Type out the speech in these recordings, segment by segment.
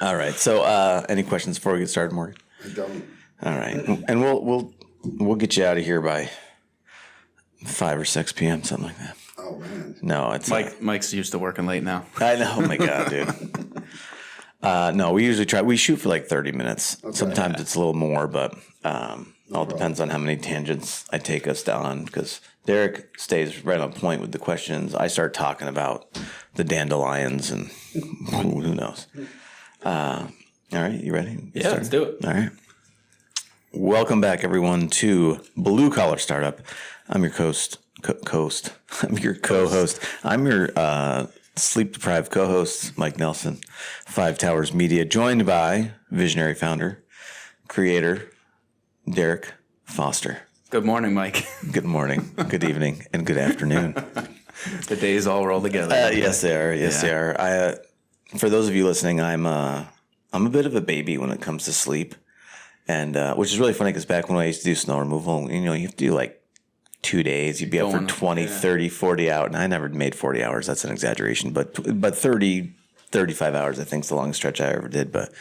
All right. So, any questions before we get started, Morgan? I don't. All right, and we'll get you out of here by 5 or 6 p.m. something like that. Oh man. No, it's Mike's used to working late now. I know. Oh my god, dude. No, we usually try. We shoot for like 30 minutes. Okay, sometimes it's a little more, but all depends on how many tangents I take us down. Because Derek stays right on point with the questions. I start talking about the dandelions and who knows. All right, you ready? Yeah, let's do it. All right. Welcome back, everyone, to Blue Collar Startup. I'm your I'm your co-host. I'm your sleep-deprived co-host, Mike Nelson, 5 Towers Media, joined by visionary founder, creator, Derek Foster. Good morning, Mike. Good morning, good evening, and good afternoon. The days all roll together. Yes, they are. Yes, they are. For those of you listening, I'm a bit of a baby when it comes to sleep. And which is really funny because back when I used to do snow removal, you have to do like 2 days. You'd be up for 20, 30, 40 out. And I never made 40 hours. That's an exaggeration. But 30, 35 hours, I think, is the longest stretch I ever did. But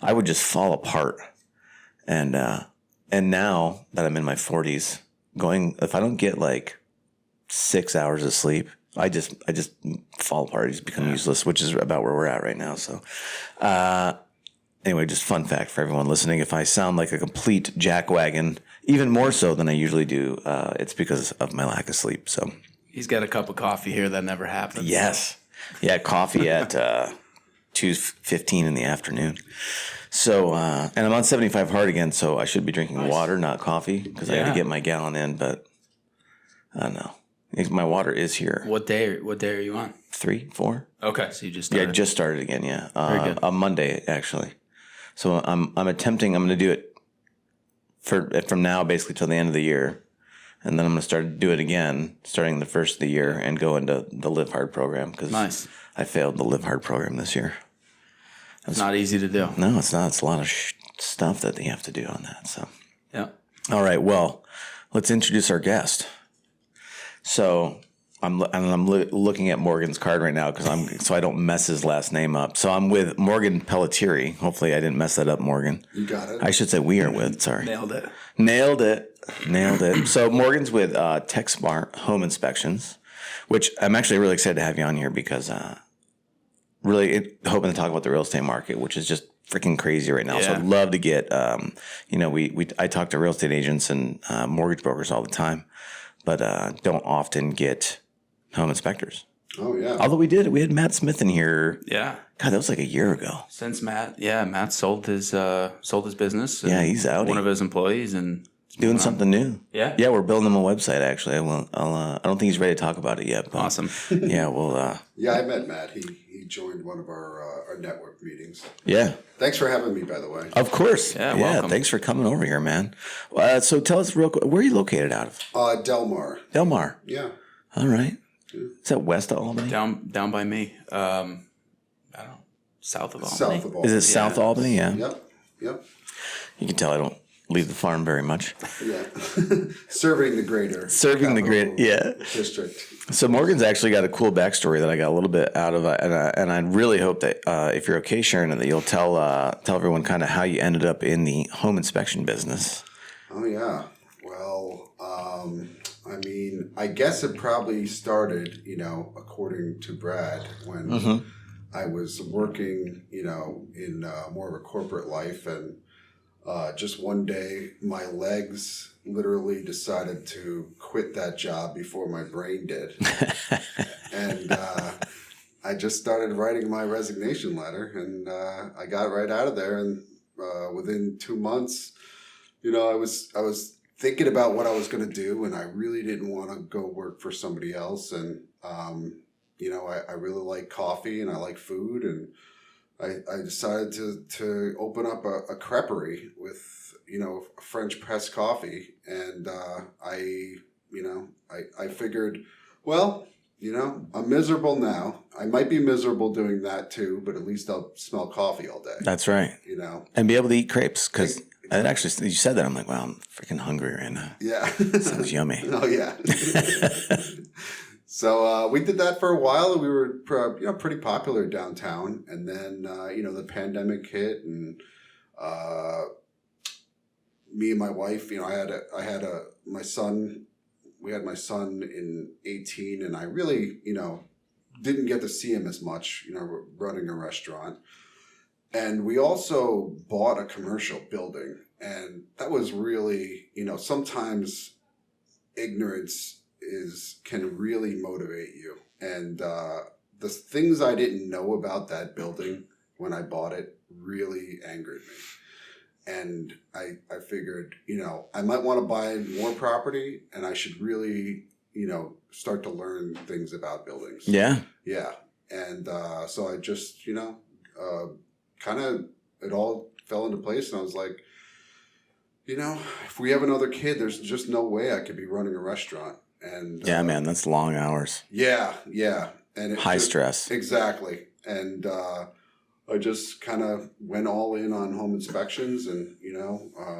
I would just fall apart. And now that I'm in my 40s, if I don't get like 6 hours of sleep, I just fall apart. I just become useless, which is about where we're at right now. So, anyway, just fun fact for everyone listening. If I sound like a complete jackwagon, even more so than I usually do, it's because of my lack of sleep. So he's got a cup of coffee here that never happens. Yes. Yeah, coffee at 2:15 in the afternoon. So, and I'm on 75 hard again, so I should be drinking water, not coffee, because I got to get my gallon in, but I don't know. My water is here. What day are you on? 3, 4. Okay, so you just started. Yeah, just started again, yeah. Very good. On Monday, actually. So I'm going to do it from now basically till the end of the year. And then I'm going to start to do it again starting the first of the year and go into the Live Hard program because I failed the Live Hard program this year. It's not easy to do. No, it's not. It's a lot of stuff that you have to do on that. So yeah. All right. Well, let's introduce our guest. So I'm looking at Morgan's card right now so I don't mess his last name up. So I'm with Morgan Pellitteri. Hopefully I didn't mess that up, Morgan. You got it. I should say we are with. Sorry. Nailed it. So Morgan's with TechSmart Home Inspections, which I'm actually really excited to have you on here because really hoping to talk about the real estate market, which is just freaking crazy right now. Yeah. So I'd love to get I talk to real estate agents and mortgage brokers all the time, but don't often get home inspectors. Oh yeah. Although we had Matt Smith in here. Yeah. God, that was like a year ago. Since Matt sold his business. Yeah, he's out. One of his employees and doing something new. Yeah. Yeah, we're building him a website actually. I don't think he's ready to talk about it yet. But awesome. Yeah, well. Yeah, I met Matt. He joined one of our network meetings. Yeah. Thanks for having me, by the way. Of course. Yeah. Welcome. Thanks for coming over here, man. So tell us real quick, where are you located out of? Del Mar. Del Mar. Yeah. All right. Is that west of Albany? Down by me. I don't know. South of Albany. South of Albany. Is it South Albany? Yeah. Yep. You can tell I don't leave the farm very much. Yeah. Serving the greater district. So Morgan's actually got a cool backstory that I got a little bit out of, and I really hope that if you're okay sharing it, that you'll tell everyone kind of how you ended up in the home inspection business. Oh yeah. Well, I guess it probably started, according to Brad, when I was working, in more of a corporate life, and just one day my legs literally decided to quit that job before my brain did. And I just started writing my resignation letter, and I got right out of there. And within 2 months, I was thinking about what I was going to do, and I really didn't want to go work for somebody else. And, I really like coffee and I like food, and I decided to open up a creperie with, French press coffee. And I figured, well, I'm miserable now. I might be miserable doing that too, but at least I'll smell coffee all day. That's right. And be able to eat crepes, because you said that. I'm like, wow, I'm freaking hungry right now. Yeah. Sounds yummy. Oh, yeah. So we did that for a while, and we were pretty popular downtown. And then the pandemic hit, and me and my wife, my son. We had my son in 2018, and I really didn't get to see him as much, running a restaurant. And we also bought a commercial building, and that was really, sometimes ignorance can really motivate you. And the things I didn't know about that building when I bought it really angered me. And I figured, I might want to buy more property, and I should really, start to learn things about buildings. Yeah. Yeah. And so I just, kind of, it all fell into place. And I was like, if we have another kid, there's just no way I could be running a restaurant. And yeah, man, that's long hours. Yeah. Yeah. And high stress. Exactly. And I just kind of went all in on home inspections, and,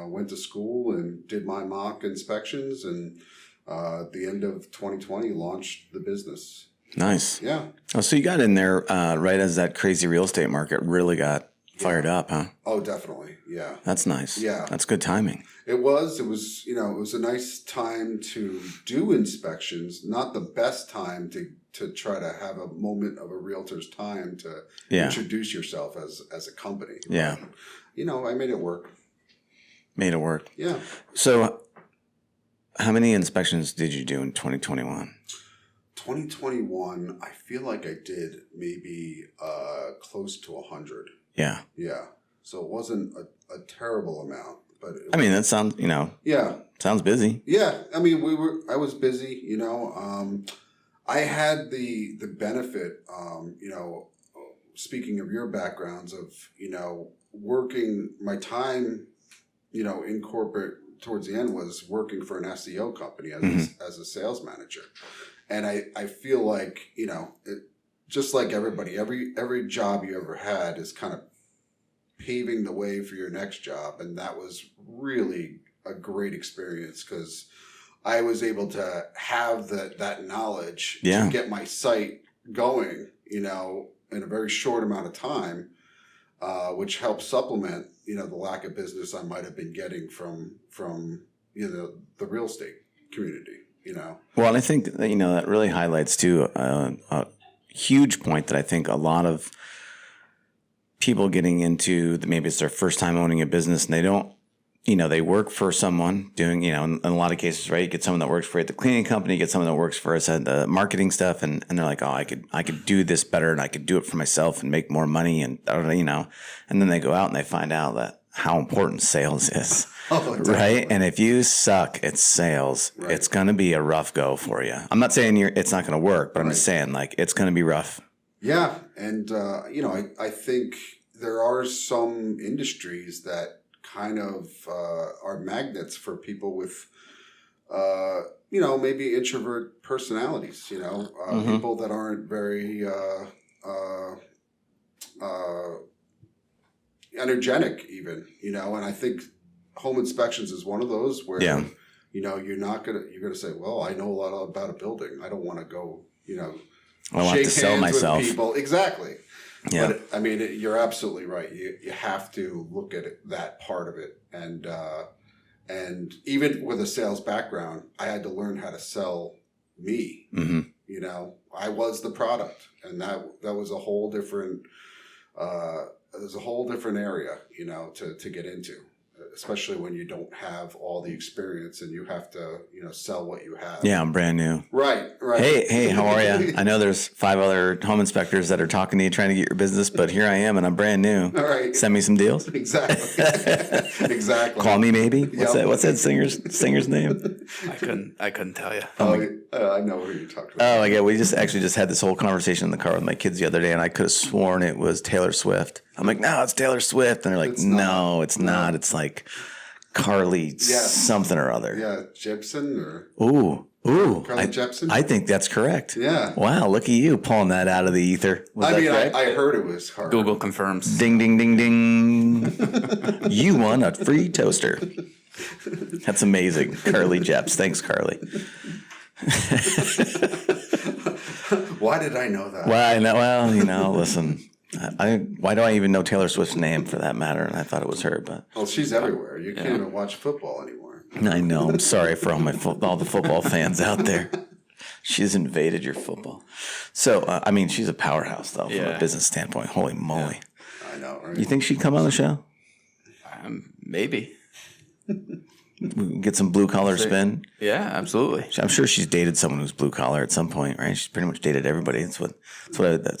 went to school and did my mock inspections, and at the end of 2020 launched the business. Nice. Yeah. Oh, so you got in there right as that crazy real estate market really got fired up, huh? Oh, definitely. Yeah. That's nice. Yeah. That's good timing. It was a nice time to do inspections, not the best time to try to have a moment of a realtor's time to introduce yourself as a company. Yeah. But, I made it work. Made it work. Yeah. So how many inspections did you do in 2021? 2021, I feel like I did maybe close to 100. Yeah. Yeah. So it wasn't a terrible amount, but that sounds, yeah. Sounds busy. Yeah. I mean, I was busy, I had the benefit, speaking of your backgrounds of, working my time, in corporate towards the end was working for an SEO company as a sales manager. And I feel like, just like everybody, every job you ever had is kind of paving the way for your next job. And that was really a great experience because I was able to have that knowledge to get my site going, in a very short amount of time, which helped supplement, the lack of business I might have been getting from the real estate community, Well, and I think, that really highlights too a huge point that I think a lot of people getting into, maybe it's their first time owning a business and they don't, they work for someone doing, in a lot of cases, right? You get someone that works for the cleaning company, get someone that works for us at the marketing stuff. And they're like, oh, I could do this better and I could do it for myself and make more money. And, and then they go out and they find out that how important sales is, right? And if you suck at sales, it's going to be a rough go for you. I'm not saying it's not going to work, but I'm just saying it's going to be rough. Yeah. And, I think there are some industries that kind of are magnets for people with, maybe introvert personalities, people that aren't very energetic even, and I think home inspections is one of those where, you're going to say, well, I know a lot about a building. I don't want to go, I want to sell myself. With people. Exactly. Yeah. But I mean, you're absolutely right. You have to look at that part of it. And even with a sales background, I had to learn how to sell me. Mm-hmm. I was the product, and that was a whole different, area, to get into, especially when you don't have all the experience and you have to, sell what you have. Yeah, I'm brand new. Right. Hey, how are you? I know there's 5 other home inspectors that are talking to you trying to get your business, but here I am and I'm brand new. All right. Send me some deals. Exactly. Exactly. Call me maybe. What's that singer's name? I couldn't tell you. I know who you're talking about. Oh my God. We just had this whole conversation in the car with my kids the other day and I could have sworn it was Taylor Swift. I'm like, no, it's Taylor Swift. And they're like, no, it's not. It's like Carly something or other. Yeah, Jepsen or... Ooh. Carly Jepsen? I think that's correct. Yeah. Wow, look at you pulling that out of the ether. I heard it was Carly. Google confirms. Ding, ding, ding, ding. You won a free toaster. That's amazing. Carly Jeps. Thanks, Carly. Why did I know that? Well, I know. Well, listen. Why do I even know Taylor Swift's name for that matter? And I thought it was her, but Well, she's everywhere. You can't even watch football anymore. I know. I'm sorry for all the football fans out there. She's invaded your football. So, she's a powerhouse, though, from a business standpoint. Holy moly. Yeah. I know, right? You think she'd come on the show? Maybe. We can get some blue-collar spin? Yeah, absolutely. I'm sure she's dated someone who's blue-collar at some point, right? She's pretty much dated everybody. That's what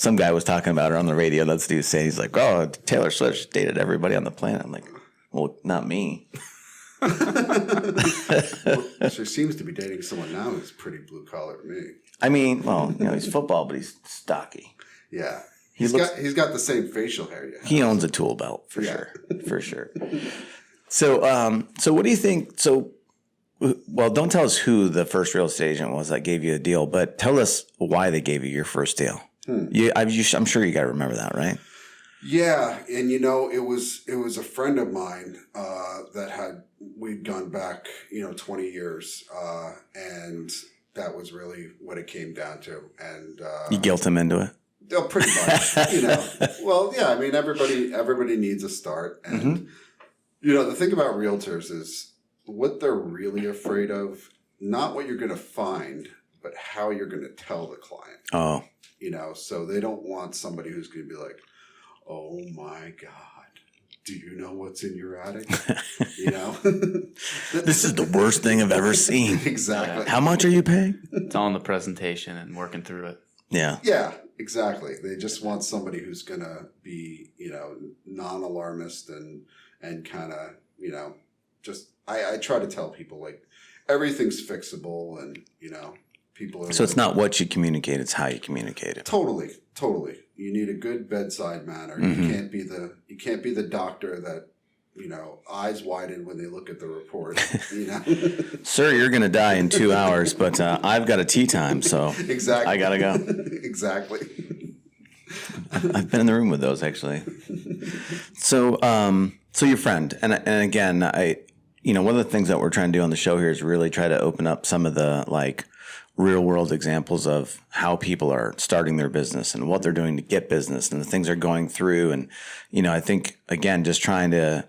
some guy was talking about her on the radio. That's what he was saying. He's like, oh, Taylor Swift dated everybody on the planet. I'm like, well, not me. Well, she seems to be dating someone now who's pretty blue collar to me. He's football, but he's stocky. Yeah, he's got the same facial hair. Yeah, he owns a tool belt for sure. So, what do you think? So, well, don't tell us who the first real estate agent was that gave you a deal, but tell us why they gave you your first deal. I'm sure you got to remember that, right? Yeah, and it was a friend of mine that we'd gone back 20 years, and that was really what it came down to. And you guilt him into it. Oh, pretty much, Well, yeah, everybody needs a start, and the thing about realtors is what they're really afraid of, not what you're going to find, but how you're going to tell the client. Oh, so they don't want somebody who's going to be like, oh my God, do you know what's in your attic? This is the worst thing I've ever seen. Exactly. How much are you paying? It's all in the presentation and working through it. Yeah. Yeah, exactly. They just want somebody who's going to be, non-alarmist and kind of, just, I try to tell people like everything's fixable and, people are. So it's not what you communicate, it's how you communicate it. Totally. You need a good bedside manner. You can't be the doctor that, eyes widen when they look at the report. Sir, you're going to die in 2 hours, but I've got a tea time, so exactly. I got to go. Exactly. I've been in the room with those, actually. So your friend, and again, one of the things that we're trying to do on the show here is really try to open up some of the real world examples of how people are starting their business and what they're doing to get business and the things they're going through. And, I think, again, just trying to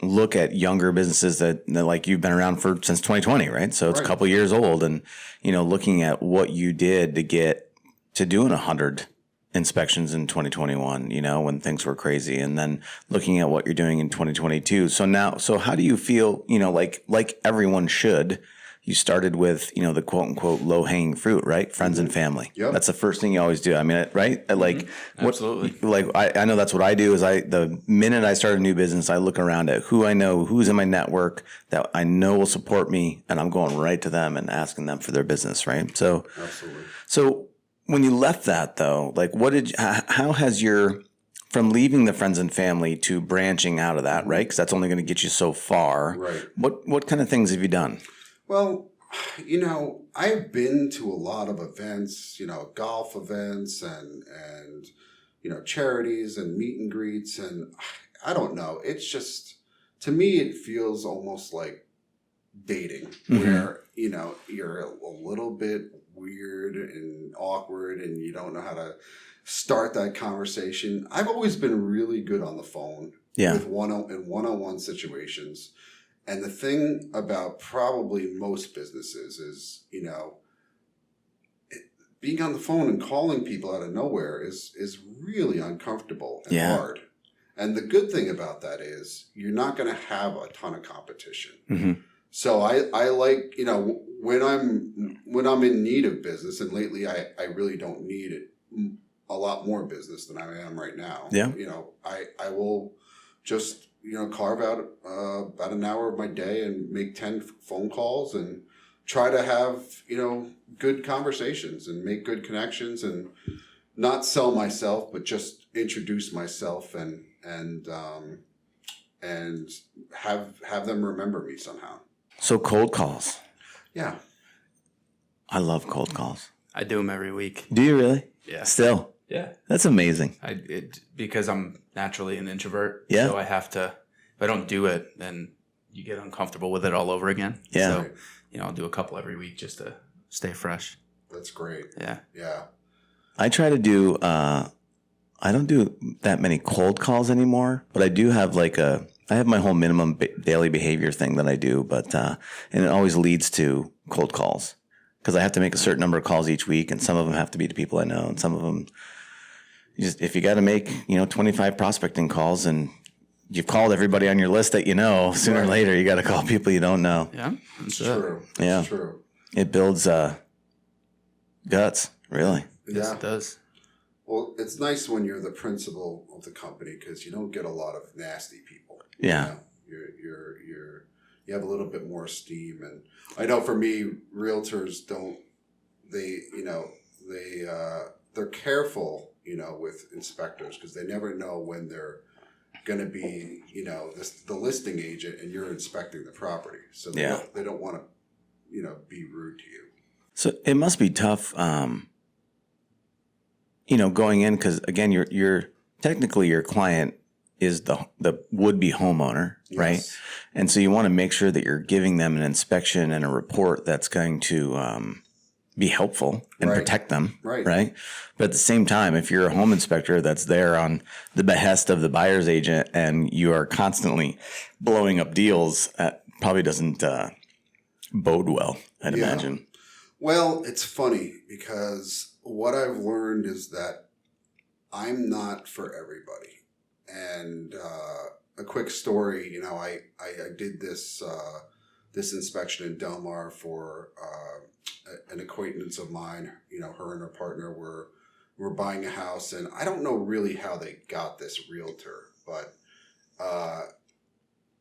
look at younger businesses that you've been around since 2020, right? So it's a couple years old and, looking at what you did to get to doing 100 inspections in 2021, when things were crazy, and then looking at what you're doing in 2022. So how do you feel, like everyone should, you started with, the quote unquote low hanging fruit, right? Friends and family. Yep. That's the first thing you always do. Right? Absolutely. I know that's what I do is the minute I start a new business, I look around at who I know, who's in my network that I know will support me, and I'm going right to them and asking them for their business. Right. So, absolutely. So when you left that though, how has from leaving the friends and family to branching out of that, right? Because that's only going to get you so far. Right. What kind of things have you done? Well, I've been to a lot of events, golf events and charities and meet and greets. And I don't know. It's just, to me, it feels almost like dating where, you're a little bit weird and awkward and you don't know how to start that conversation. I've always been really good on the phone with one-on-one situations. And the thing about probably most businesses is, being on the phone and calling people out of nowhere is really uncomfortable and hard. And the good thing about that is you're not going to have a ton of competition. Mm-hmm. So I like, when I'm in need of business, and lately I really don't need a lot more business than I am right now. Yeah. I will just carve out about an hour of my day and make 10 phone calls and try to have, good conversations and make good connections and not sell myself, but just introduce myself and have them remember me somehow. So cold calls. Yeah. I love cold calls. I do them every week. Do you really? Yeah. Still? Yeah. That's amazing. Because I'm naturally an introvert. Yeah. So I have to, if I don't do it, then you get uncomfortable with it all over again. Yeah. So, I'll do a couple every week just to stay fresh. That's great. Yeah. Yeah. I try to do. I don't do that many cold calls anymore, but I do have I have my whole minimum daily behavior thing that I do, but and it always leads to cold calls because I have to make a certain number of calls each week, and some of them have to be to people I know, and some of them, if you got to make 25 prospecting calls and you've called everybody on your list that you know, sooner or later you got to call people you don't know. Yeah, It's true. Yeah, It's true. it builds guts, really. yes, Yeah. it does. Well, it's nice when you're the principal of the company because you don't get a lot of nasty people. Yeah. You have a little bit more esteem, and I know for me, realtors don't. They're careful, with inspectors because they never know when they're going to be, the listing agent and you're inspecting the property, so they don't want to, be rude to you. So it must be tough. Going in because again, you're technically your client is the would-be homeowner, right? Yes. And so you want to make sure that you're giving them an inspection and a report that's going to be helpful and protect them, right? But at the same time, if you're a home inspector that's there on the behest of the buyer's agent and you are constantly blowing up deals, that probably doesn't bode well, I'd imagine. Well, it's funny because what I've learned is that I'm not for everybody. And a quick story, I did this inspection in Del Mar for an acquaintance of mine. Her and her partner were buying a house, and I don't know really how they got this realtor, but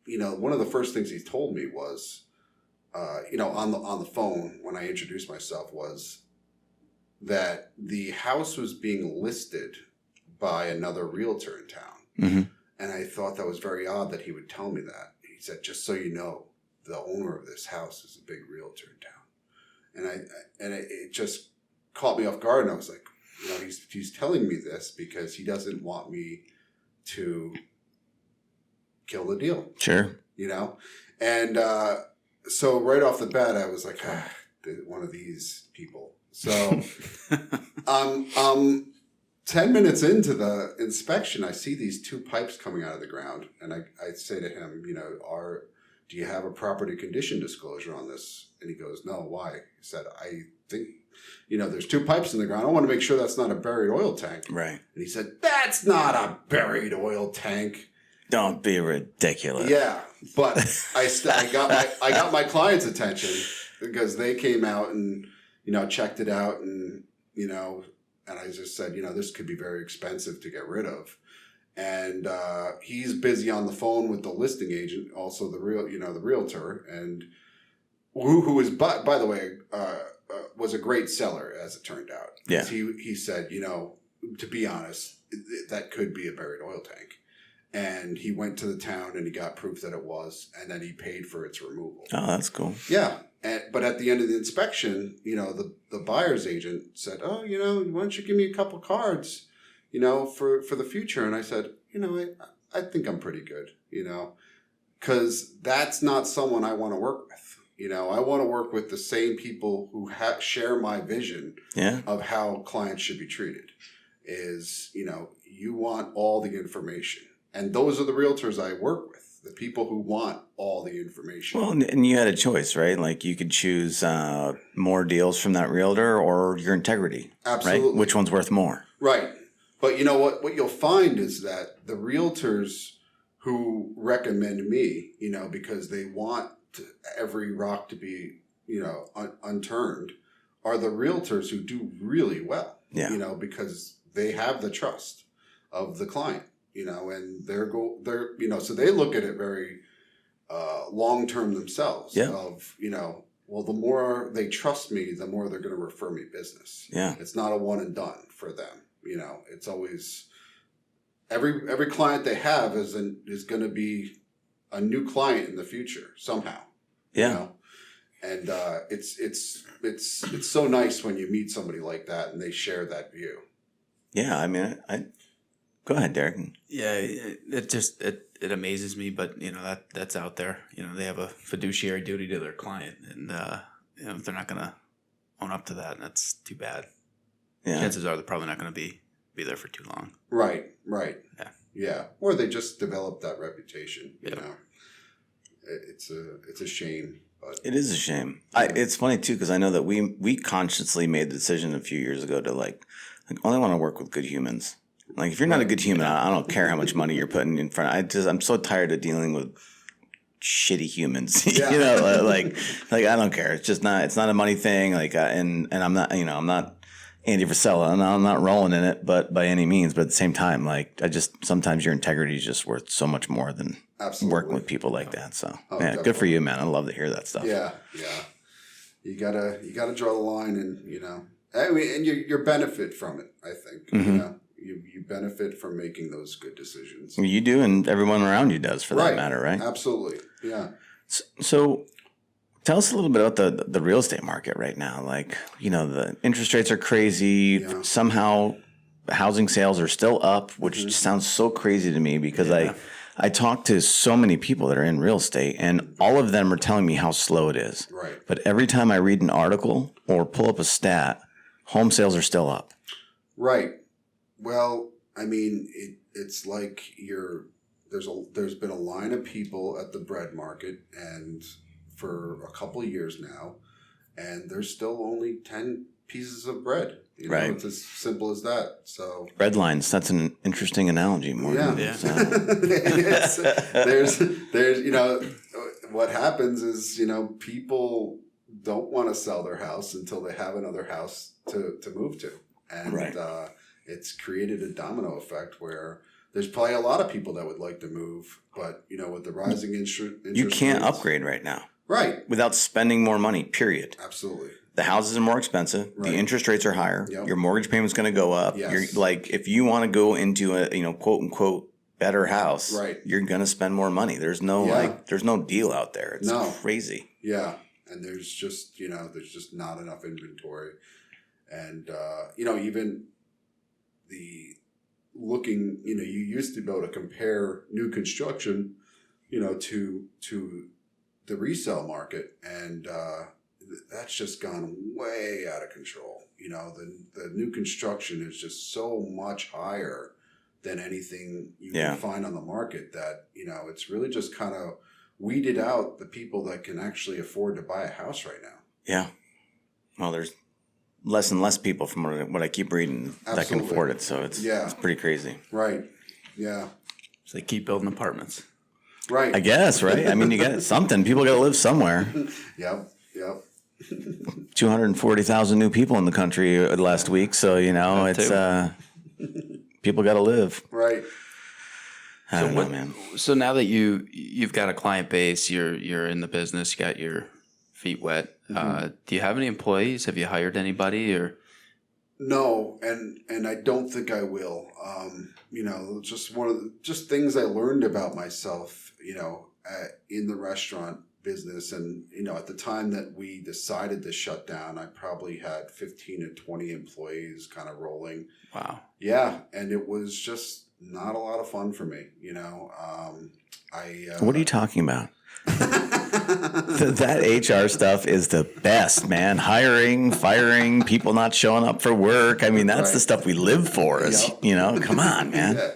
one of the first things he told me was, on the phone when I introduced myself, was that the house was being listed by another realtor in town. Mm-hmm. And I thought that was very odd that he would tell me that. He said, just so you know, the owner of this house is a big realtor in town. And it just caught me off guard. And I was like, he's telling me this because he doesn't want me to kill the deal. Sure. And so right off the bat, I was like, one of these people. So 10 minutes into the inspection, I see these two pipes coming out of the ground. And I say to him, do you have a property condition disclosure on this? And he goes, no, why? He said, I think, there's two pipes in the ground. I want to make sure that's not a buried oil tank. Right. And he said, that's not a buried oil tank. Don't be ridiculous. Yeah. But I got my client's attention because they came out and, checked it out and, and I just said, this could be very expensive to get rid of. And he's busy on the phone with the listing agent, also the realtor, and who is, by the way, was a great seller, as it turned out. Yeah. He said, to be honest, that could be a buried oil tank. And he went to the town and he got proof that it was, and then he paid for its removal. Oh, that's cool. Yeah. But at the end of the inspection, the buyer's agent said, oh, why don't you give me a couple cards, for the future? And I said, I think I'm pretty good, because that's not someone I want to work with. I want to work with the same people who share my vision of how clients should be treated. Is, you want all the information. And those are the realtors I work with, the people who want all the information. Well, and you had a choice, right? Like you could choose more deals from that realtor or your integrity. Absolutely. Right? Which one's worth more? Right. But what you'll find is that the realtors who recommend me, because they want every rock to be, unturned, are the realtors who do really well. Yeah. Because they have the trust of the client. And they're so they look at it very long term themselves. Yeah. Of well, the more they trust me, the more they're going to refer me business. Yeah. It's not a one and done for them. It's always every client they have is going to be a new client in the future somehow. Yeah. And it's so nice when you meet somebody like that and they share that view. Yeah, I mean, go ahead, Derek. Yeah, it amazes me, but that's out there. They have a fiduciary duty to their client, and if they're not going to own up to that, that's too bad. chances are they're probably not going to be there for too long. Right. Yeah. Yeah. Or they just develop that reputation. You Yeah. know, it's a shame. But It is a shame. It's funny too because I know that we consciously made the decision a few years ago to like only want to work with good humans. Like if you're not a good human, I don't care how much money you're putting in front. I'm so tired of dealing with shitty humans. Yeah. You know, like I don't care. It's not a money thing. Like and I'm not I'm not Andy Frisella, and I'm not rolling in it, but by any means. But at the same time, like sometimes your integrity is just worth so much more than working with people like that. So good for you, man. I love to hear that stuff. Yeah. You gotta draw the line, and I mean, and you benefit from it. I think you benefit from making those good decisions. You do, and everyone around you does, for that matter, right? Absolutely. Yeah. So tell us a little bit about the real estate market right now. Like, the interest rates are crazy. Yeah. Somehow housing sales are still up, which sounds so crazy to me because I talk to so many people that are in real estate, and all of them are telling me how slow it is. Right. But every time I read an article or pull up a stat, home sales are still up. Right. Well, I mean, it's like there's been a line of people at the bread market and for a couple of years now, and there's still only 10 pieces of bread. Right. It's as simple as that. So bread lines, that's an interesting analogy, Morgan. Yeah. So. there's what happens is, people don't want to sell their house until they have another house to move to. And it's created a domino effect where there's probably a lot of people that would like to move, but with the rising interest you can't rates, upgrade right now. Right. Without spending more money, period. Absolutely. The houses are more expensive. Right. The interest rates are higher. Yep. Your mortgage payment's going to go up. Yes. You're like, if you want to go into a quote unquote better house, right, you're going to spend more money. There's no there's no deal out there. It's crazy. Yeah. And there's just, there's just not enough inventory. And, even the looking, you used to be able to compare new construction, to the resale market. And, that's just gone way out of control. The new construction is just so much higher than anything you can find on the market that, it's really just kind of weeded out the people that can actually afford to buy a house right now. Yeah. Well, there's less and less people from what I keep reading that can afford it. So it's pretty crazy. Right. Yeah. So they keep building apartments. Right. I guess, right? I mean, you got something. People got to live somewhere. Yep. 240,000 new people in the country last week. So, it's people got to live. Right. I don't know, man. So now that you've got a client base, you're in the business, you got your feet wet. Do you have any employees? Have you hired anybody or? No, and I don't think I will. Just things I learned about myself, in the restaurant business. And, at the time that we decided to shut down, I probably had 15 to 20 employees kind of rolling. Wow. Yeah. And it was just not a lot of fun for me. What are you talking about? That HR stuff is the best, man. Hiring, firing, people not showing up for work. I mean, that's the stuff we live for. Come on, man.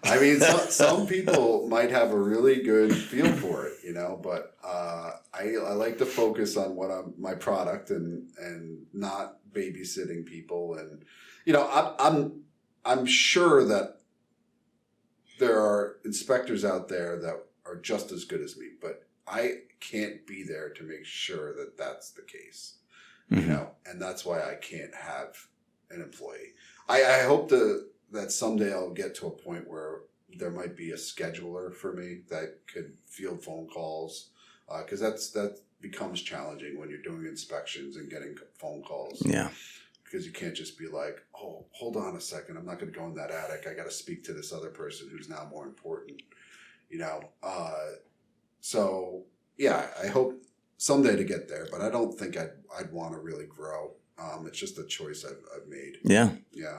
I mean, some people might have a really good feel for it, but I like to focus on my product and not babysitting people. And I'm sure that there are inspectors out there that are just as good as me, but I can't be there to make sure that that's the case, and that's why I can't have an employee. I hope that someday I'll get to a point where there might be a scheduler for me that could field phone calls, because that becomes challenging when you're doing inspections and getting phone calls. Yeah. Because you can't just be like, oh, hold on a second, I'm not going to go in that attic. I got to speak to this other person who's now more important, So, I hope someday to get there, but I don't think I'd want to really grow. It's just a choice I've made. Yeah. Yeah.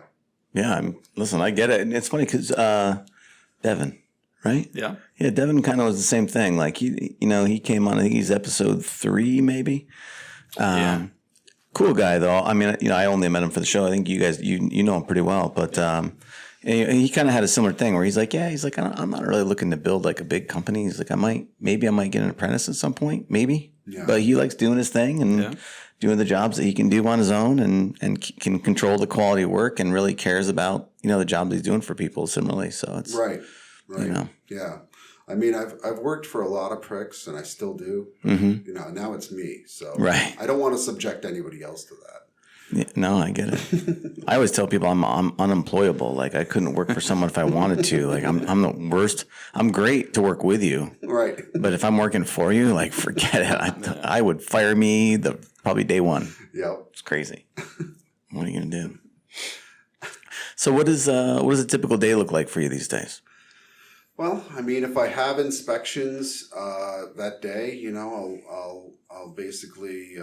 Yeah. Listen, I get it. And it's funny because Devin, right? Yeah. Yeah, Devin kind of was the same thing. Like, he came on, I think he's episode 3 maybe. Cool guy though. I mean, I only met him for the show. I think you guys, you know him pretty well, but he kind of had a similar thing where he's like, I'm not really looking to build like a big company. He's like, I might get an apprentice at some point, maybe. Yeah. But he likes doing his thing and doing the jobs that he can do on his own, and can control the quality of work, and really cares about the jobs he's doing for people similarly. So it's right. Yeah. I mean, I've worked for a lot of pricks, and I still do. Mm-hmm. Now it's me, so I don't want to subject anybody else to that. Yeah, no, I get it. I always tell people I'm unemployable. Like I couldn't work for someone if I wanted to. Like I'm the worst. I'm great to work with you, right? But if I'm working for you, like forget it. I would fire me probably day one. Yeah, it's crazy. What are you gonna do? So what does a typical day look like for you these days? Well, I mean, if I have inspections that day, I'll basically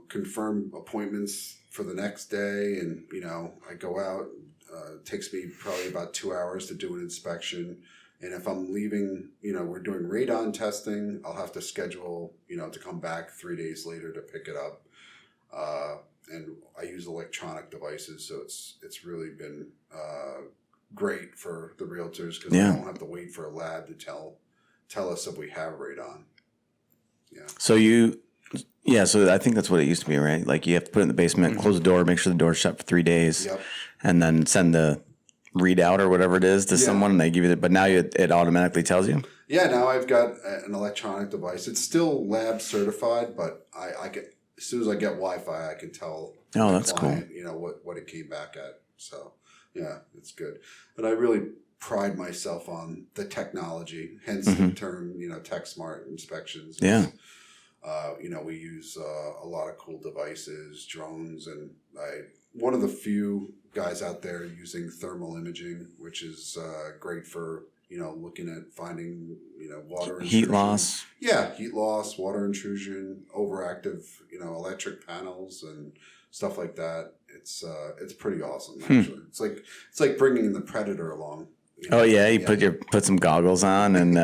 confirm appointments for the next day, and I go out. It takes me probably about 2 hours to do an inspection, and if I'm leaving, we're doing radon testing, I'll have to schedule, to come back 3 days later to pick it up. And I use electronic devices, so it's really been great for the realtors because we don't have to wait for a lab to tell us if we have radon. Yeah. So I think that's what it used to be, right? Like you have to put it in the basement, close the door, make sure the door's shut for 3 days, and then send the readout or whatever it is to someone, and they give you it. But now it automatically tells you. Yeah, now I've got an electronic device. It's still lab certified, but I get as soon as I get Wi-Fi, I can tell. Oh, that's client, cool. What it came back at. So yeah, it's good. But I really pride myself on the technology, hence the term, TechSmart Inspections. Yeah. We use a lot of cool devices, drones, and one of the few guys out there using thermal imaging, which is great for, looking at finding, water intrusion. Heat loss. Yeah, heat loss, water intrusion, overactive, electric panels and stuff like that. It's pretty awesome, actually. It's like bringing the Predator along. Oh yeah, you put some goggles on and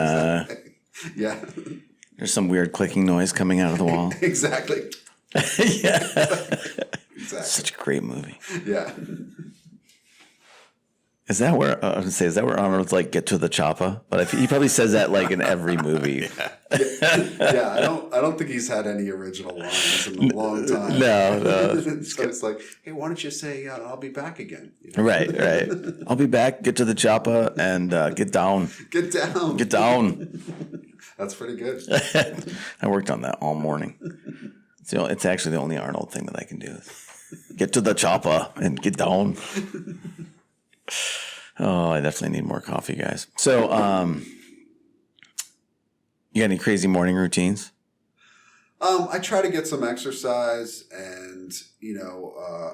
yeah. There's some weird clicking noise coming out of the wall. Exactly. Yeah. Exactly. Such a great movie. Yeah. Is that where Arnold's like get to the chopper? But he probably says that like in every movie. Yeah, I don't think he's had any original lines in a long time. No. So it's like, hey, why don't you say I'll be back again? Right. I'll be back. Get to the chopper and get down. Get down. Get down. That's pretty good. I worked on that all morning. So it's actually the only Arnold thing that I can do. Get to the chopper and get down. Oh, I definitely need more coffee, guys. So, you got any crazy morning routines? I try to get some exercise, and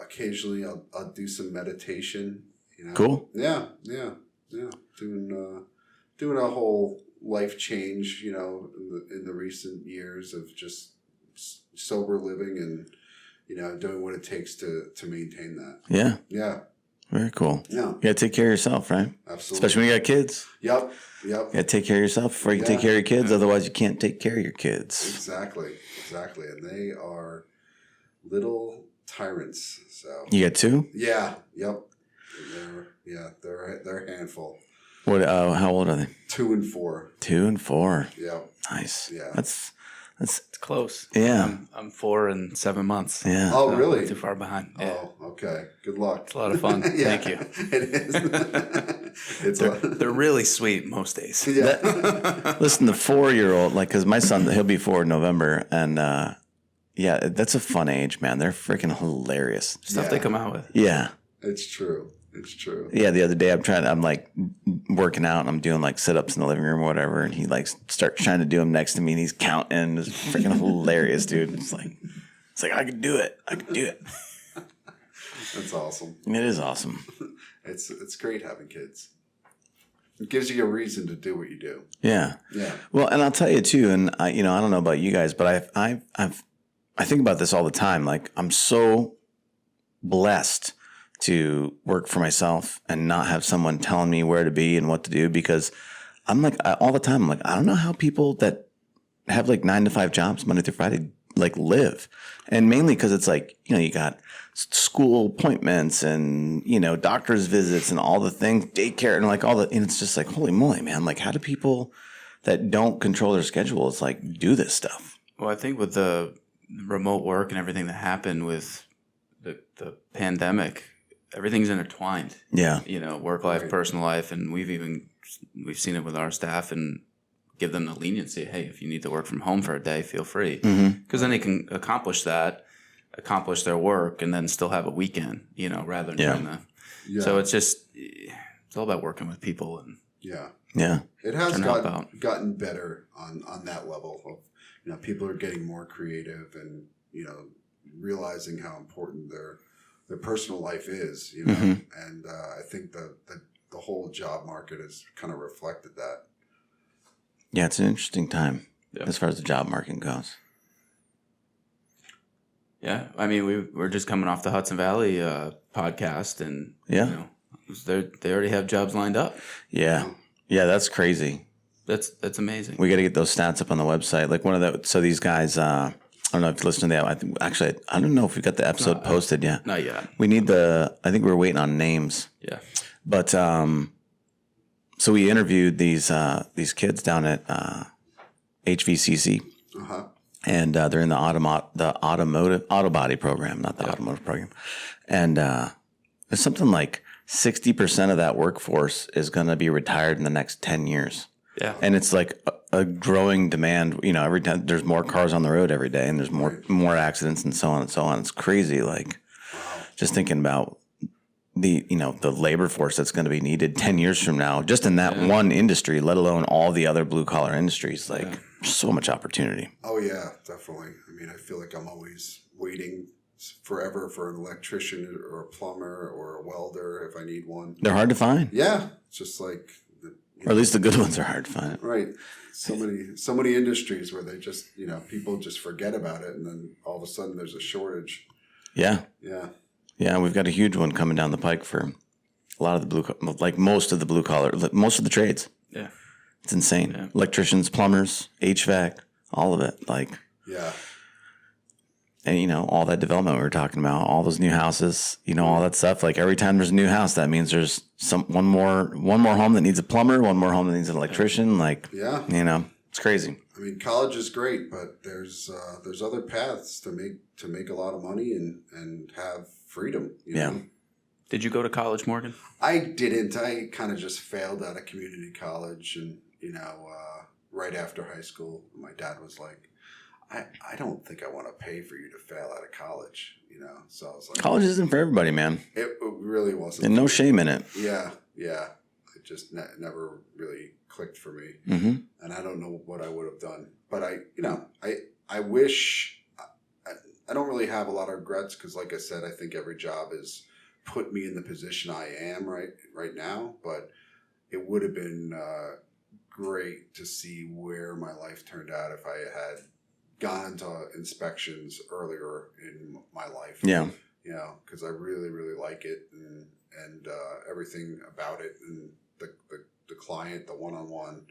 occasionally I'll do some meditation. Cool. Yeah. Doing a whole life change, in the recent years of just sober living and doing what it takes to maintain that. Yeah. Yeah. Very cool. Yeah. You gotta take care of yourself, right? Absolutely. Especially when you got kids. Yep. You gotta take care of yourself before you can take care of your kids. Otherwise, you can't take care of your kids. Exactly. And they are little tyrants. So you got two? Yeah. Yep. They're a handful. What? How old are they? 2 and 4. 2 and 4. Yeah. Nice. Yeah. That's it's close. Yeah. I'm 4 and 7 months. Yeah. Oh, really? Not too far behind. Yeah. Oh, okay. Good luck. It's a lot of fun. Thank you. It is. They're really sweet most days. Yeah. Listen, the 4-year-old, like, because my son, he'll be 4 in November, and that's a fun age, man. They're freaking hilarious. Stuff they come out with. Yeah. It's true. Yeah, the other day I'm like working out and I'm doing like sit-ups in the living room or whatever, and he like starts trying to do them next to me and he's counting. It's freaking hilarious, dude. It's like I can do it. That's awesome. It is awesome. It's great having kids. It gives you a reason to do what you do. Yeah. Yeah. Well, and I'll tell you too, and I don't know about you guys, but I think about this all the time. Like, I'm so blessed to work for myself and not have someone telling me where to be and what to do, because I'm like, all the time, I'm like, I don't know how people that have like 9 to 5 jobs Monday through Friday like live. And mainly because it's like, you got school appointments and, doctor's visits and all the things, daycare and like and it's just like, holy moly, man. Like, how do people that don't control their schedules like do this stuff? Well, I think with the remote work and everything that happened with the pandemic, everything's intertwined. Yeah. Work life, personal life, and we've seen it with our staff and give them the leniency. Hey, if you need to work from home for a day, feel free, because then they can accomplish their work, and then still have a weekend. Rather than trying to. Yeah. So it's all about working with people and. Yeah. It has gotten better on that level of people are getting more creative and realizing how important their personal life is, and I think the whole job market has kind of reflected that. Yeah, it's an interesting time as far as the job market goes. Yeah, I mean, we're just coming off the Hudson Valley podcast, and they already have jobs lined up. Yeah, that's crazy. That's amazing. We got to get those stats up on the website. Like so these guys. I don't know if you listen to that. I don't know if we got the episode posted yet. Not yet. We need I think we're waiting on names. Yeah. But so we interviewed these kids down at HVCC, and they're in the auto body program, not the automotive program. And there's something like 60% of that workforce is going to be retired in the next 10 years. Yeah. And it's like a growing demand, every time there's more cars on the road every day and there's more accidents and so on and so on. It's crazy. Like just thinking about the labor force that's going to be needed 10 years from now, just in that one industry, let alone all the other blue collar industries, so much opportunity. Oh yeah, definitely. I mean, I feel like I'm always waiting forever for an electrician or a plumber or a welder if I need one. They're hard to find. Yeah. It's just like, or at least the good ones are hard to find. Right. So many industries where they just, people just forget about it. And then all of a sudden there's a shortage. Yeah. Yeah. Yeah. We've got a huge one coming down the pike for a lot of the most of the trades. Yeah. It's insane. Yeah. Electricians, plumbers, HVAC, all of it. Yeah. And, all that development we were talking about, all those new houses, all that stuff. Like every time there's a new house, that means there's one more home that needs a plumber, one more home that needs an electrician. It's crazy. I mean, college is great, but there's other paths to make a lot of money and have freedom. You know? Did you go to college, Morgan? I didn't. I kind of just failed out of community college, and right after high school, my dad was like, I don't think I want to pay for you to fail out of college, So I was like, college isn't for everybody, man. It really wasn't. And no shame in it. Yeah. It just never really clicked for me. Mm-hmm. And I don't know what I would have done. But I wish, I don't really have a lot of regrets because, like I said, I think every job has put me in the position I am right now. But it would have been great to see where my life turned out if I had gone to inspections earlier in my life. Yeah. Because I really, really like it and everything about it and the client, the one-on-one,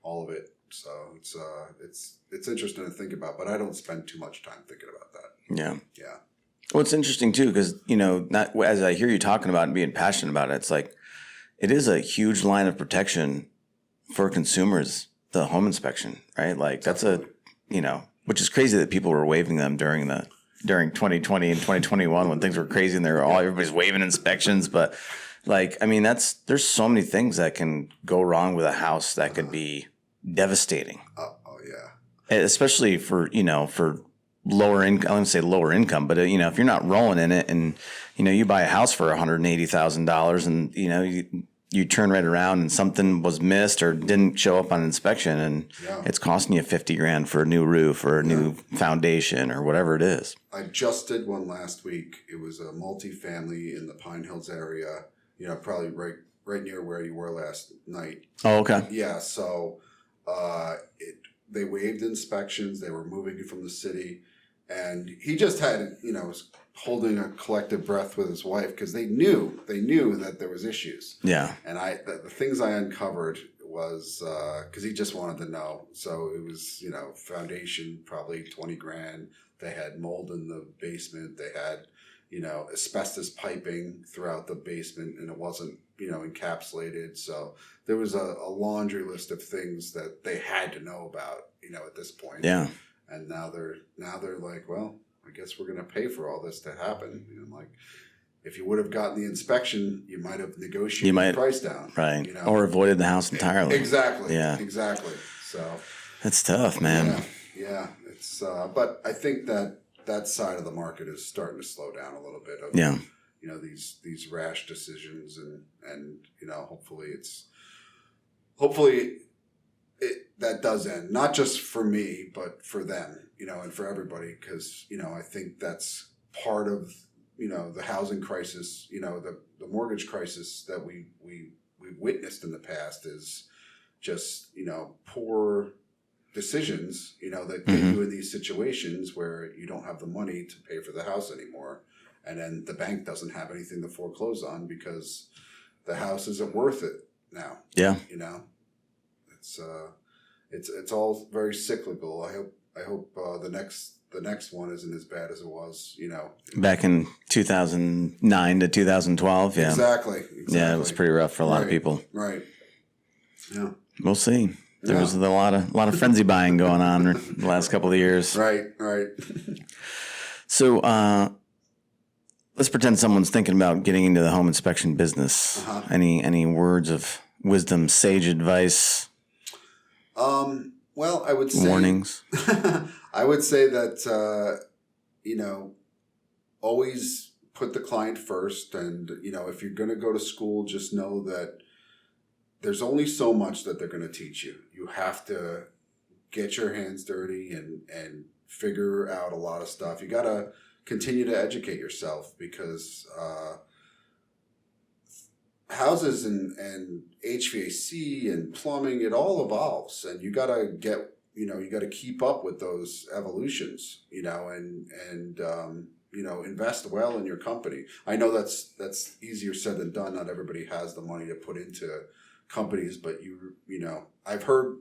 all of it. So it's interesting to think about, but I don't spend too much time thinking about that. Yeah. Yeah. Well, it's interesting too, because, not as I hear you talking about it and being passionate about it, it's like, it is a huge line of protection for consumers, the home inspection, right? Like that's which is crazy that people were waiving them during 2020 and 2021 when things were crazy and everybody's waiving inspections. But there's so many things that can go wrong with a house that could be devastating. Oh yeah. Especially for lower income. I wouldn't say lower income, but if you're not rolling in it and, you buy a house for $180,000 and, you turn right around and something was missed or didn't show up on inspection and it's costing you $50,000 for a new roof or a new foundation or whatever it is. I just did one last week. It was a multifamily in the Pine Hills area, probably right near where you were last night. Oh, okay. Yeah. So, they waived inspections. They were moving it from the city and he just had, was holding a collective breath with his wife because they knew that there was issues. Yeah. And the things I uncovered was because he just wanted to know. So it was, foundation, probably 20 grand. They had mold in the basement. They had, asbestos piping throughout the basement, and it wasn't, encapsulated. So there was a laundry list of things that they had to know about, at this point. Yeah. And now they're like, well, I guess we're going to pay for all this to happen. I'm like, if you would have gotten the inspection, you might have negotiated the price down. Right. Or avoided the house entirely. Exactly. Yeah. Exactly. So that's tough, man. Yeah. It's, but I think that side of the market is starting to slow down a little bit. These rash decisions and hopefully that does end, not just for me, but for them, and for everybody. Cause, I think that's part of, the housing crisis, the mortgage crisis that we've witnessed in the past is just, poor decisions, that get you in these situations where you don't have the money to pay for the house anymore. And then the bank doesn't have anything to foreclose on because the house isn't worth it now. Yeah. It's all very cyclical. I hope the next one isn't as bad as it was, back in 2009 to 2012. Yeah. Exactly. Yeah, it was pretty rough for a lot of people. Right. Yeah. We'll see. There was a lot of frenzy buying going on the last couple of years. Right. So let's pretend someone's thinking about getting into the home inspection business. Uh-huh. Any words of wisdom, sage advice? Well, I would say warnings. I would say that always put the client first, and if you're going to go to school, just know that there's only so much that they're going to teach you. You have to get your hands dirty and figure out a lot of stuff. You got to continue to educate yourself because houses and HVAC and plumbing, it all evolves, and you got to keep up with those evolutions, and invest well in your company. I know that's easier said than done. Not everybody has the money to put into companies, but I've heard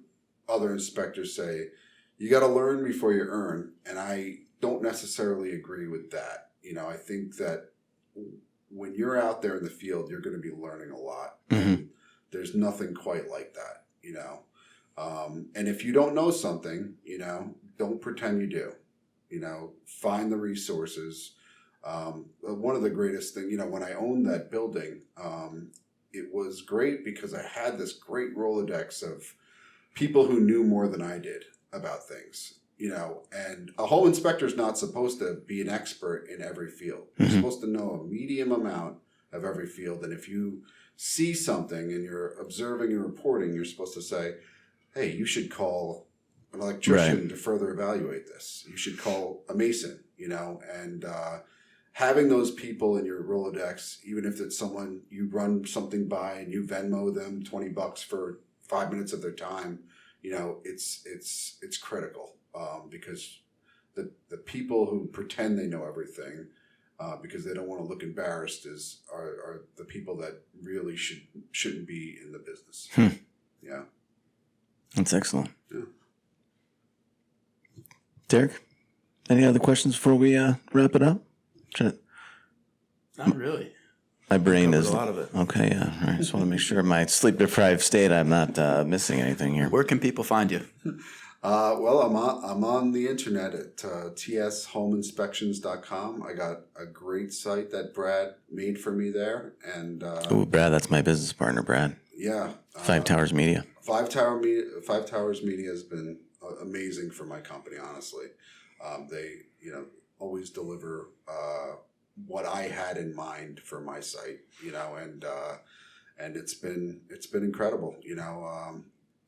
other inspectors say you got to learn before you earn, and I don't necessarily agree with that. I think that when you're out there in the field, you're going to be learning a lot. Mm-hmm. There's nothing quite like that, and if you don't know something, don't pretend you do. Find the resources. One of the greatest things, when I owned that building, it was great because I had this great Rolodex of people who knew more than I did about things, and a home inspector is not supposed to be an expert in every field. You're supposed to know a medium amount of every field. And if you see something and you're observing and reporting, you're supposed to say, hey, you should call an electrician to further evaluate this. You should call a mason, and having those people in your Rolodex, even if it's someone you run something by and you Venmo them $20 for 5 minutes of their time, it's critical, because the people who pretend they know everything, because they don't want to look embarrassed, are the people that really shouldn't be in the business. Yeah. That's excellent. Yeah. Derek, any other questions before we wrap it up? Not really. My brain is a lot of it. Okay. Yeah. All right. Just want to make sure my sleep deprived state, I'm not missing anything here. Where can people find you? Well, I'm on the internet at tshomeinspections.com. I got a great site that Brad made for me there, and Brad, that's my business partner, Brad. Yeah, 5 Towers Media. 5 Towers Media has been amazing for my company. Honestly, they always deliver what I had in mind for my site. And it's been incredible.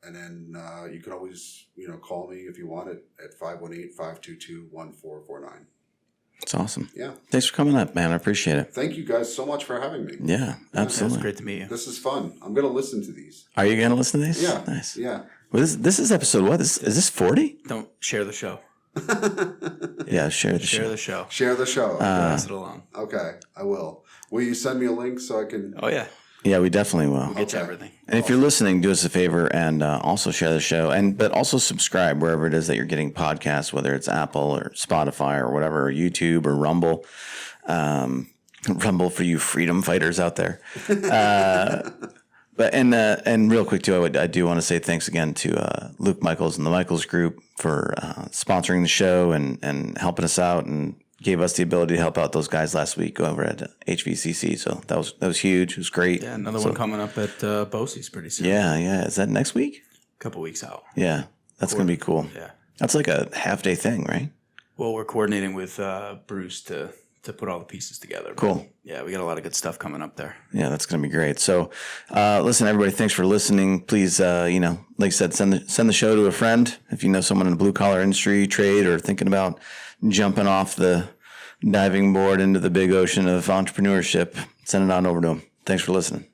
And then you can always call me if you want it at 518-522-1449. It's awesome. Yeah. Thanks for coming up, man. I appreciate it. Thank you guys so much for having me. Yeah, absolutely. It's great to meet you. This is fun. I'm going to listen to these. Are you going to listen to these? Yeah. Nice. Yeah. Well, this is episode what? Is this 40? Don't share the show. Yeah, share the Share show. the show. Share the show. Pass it along. Okay, I will. Will you send me a link so I can? Oh yeah, Yeah, we definitely will. we'll get you Okay. everything. And if you're listening, do us a favor and also share the show, but also subscribe wherever it is that you're getting podcasts, whether it's Apple or Spotify or whatever, or YouTube or Rumble. Rumble for you freedom fighters out there. But real quick too, I do want to say thanks again to Luke Michaels and the Michaels Group for sponsoring the show and helping us out and gave us the ability to help out those guys last week over at HVCC. So that was huge. It was great. Yeah, another one coming up at Bosie's pretty soon. Yeah. Is that next week? A couple weeks out. Yeah, that's gonna be cool. Yeah. That's like a half-day thing, right? Well, we're coordinating with Bruce to put all the pieces together. Cool. Yeah, we got a lot of good stuff coming up there. Yeah, that's going to be great. So, listen, everybody, thanks for listening. Please, like I said, send the show to a friend. If you know someone in the blue-collar industry, trade, or thinking about jumping off the diving board into the big ocean of entrepreneurship, send it on over to them. Thanks for listening.